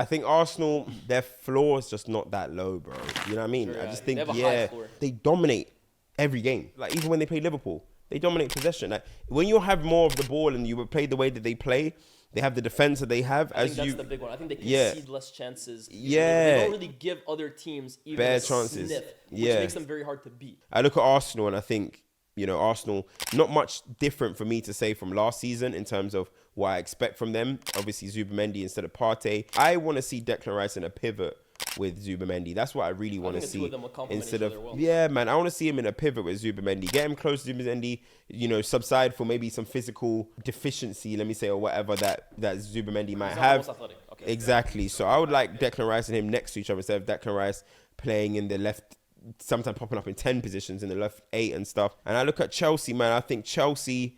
I think Arsenal, their floor is just not that low, bro. You know what I mean? Sure, I yeah. just think, They have a high floor. they dominate every game. Like, even when they play Liverpool, they dominate possession. Like, when you have more of the ball and you play the way that they play, they have the defense that they have. I think that's the big one. I think they Yeah. concede less chances. Yeah. They don't really give other teams even Bare a chances. sniff, which Yeah. makes them very hard to beat. I look at Arsenal and I think, Arsenal, not much different for me to say from last season in terms of what I expect from them. Obviously, Zubimendi instead of Partey. I want to see Declan Rice in a pivot with Zubimendi. That's what I really want to think the two see. of them will complement Instead each of, other well. yeah, man, I want to see him in a pivot with Zubimendi. Get him close to Zubimendi, subside for maybe some physical deficiency, let me say, or whatever that Zubimendi might He's not have. almost athletic. Okay. Exactly. So I would like Declan Rice and him next to each other instead of Declan Rice playing in the left, sometimes popping up in 10 positions in the left 8 and stuff. And I look at Chelsea, man. I think Chelsea,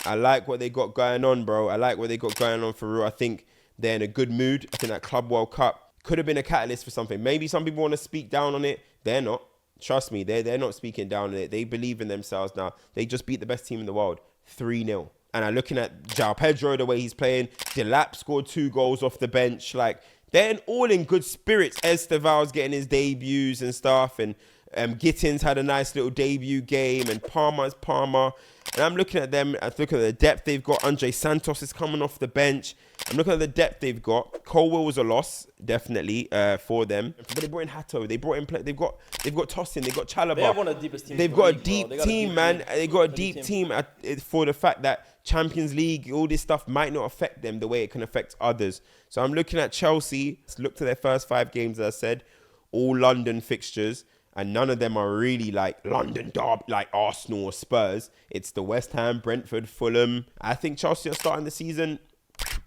I like what they got going on, bro. I like what they got going on for real. I think they're in a good mood. I think that Club World Cup could have been a catalyst for something. Maybe some people want to speak down on it. They're not. Trust me, they're not speaking down on it. They believe in themselves now. They just beat the best team in the world, 3-0. And I'm looking at João Pedro, the way he's playing. Delap scored 2 goals off the bench. Like, they're all in good spirits. Esteval's getting his debuts and stuff. And Gittins had a nice little debut game. And Palmer's Palmer. And I'm looking at them. I look at the depth they've got. Andre Santos is coming off the bench. I'm looking at the depth they've got. Colwell was a loss, definitely, for them. But they brought in Hato. They brought in they've got Tosin. They've got Chalobah. They have one of the deepest teams. They've in got a the league, deep bro. They got a team, deep man. team. They got a deep team for the fact that Champions League, all this stuff might not affect them the way it can affect others. So I'm looking at Chelsea. Let's look to their first 5 games, as I said, all London fixtures. And none of them are really like London derby, like Arsenal or Spurs. It's the West Ham, Brentford, Fulham. I think Chelsea are starting the season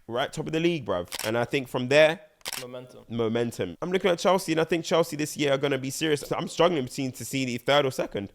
right top of the league, bruv. And I think from there, momentum. I'm looking at Chelsea, and I think Chelsea this year are going to be serious. I'm struggling to see the third or second.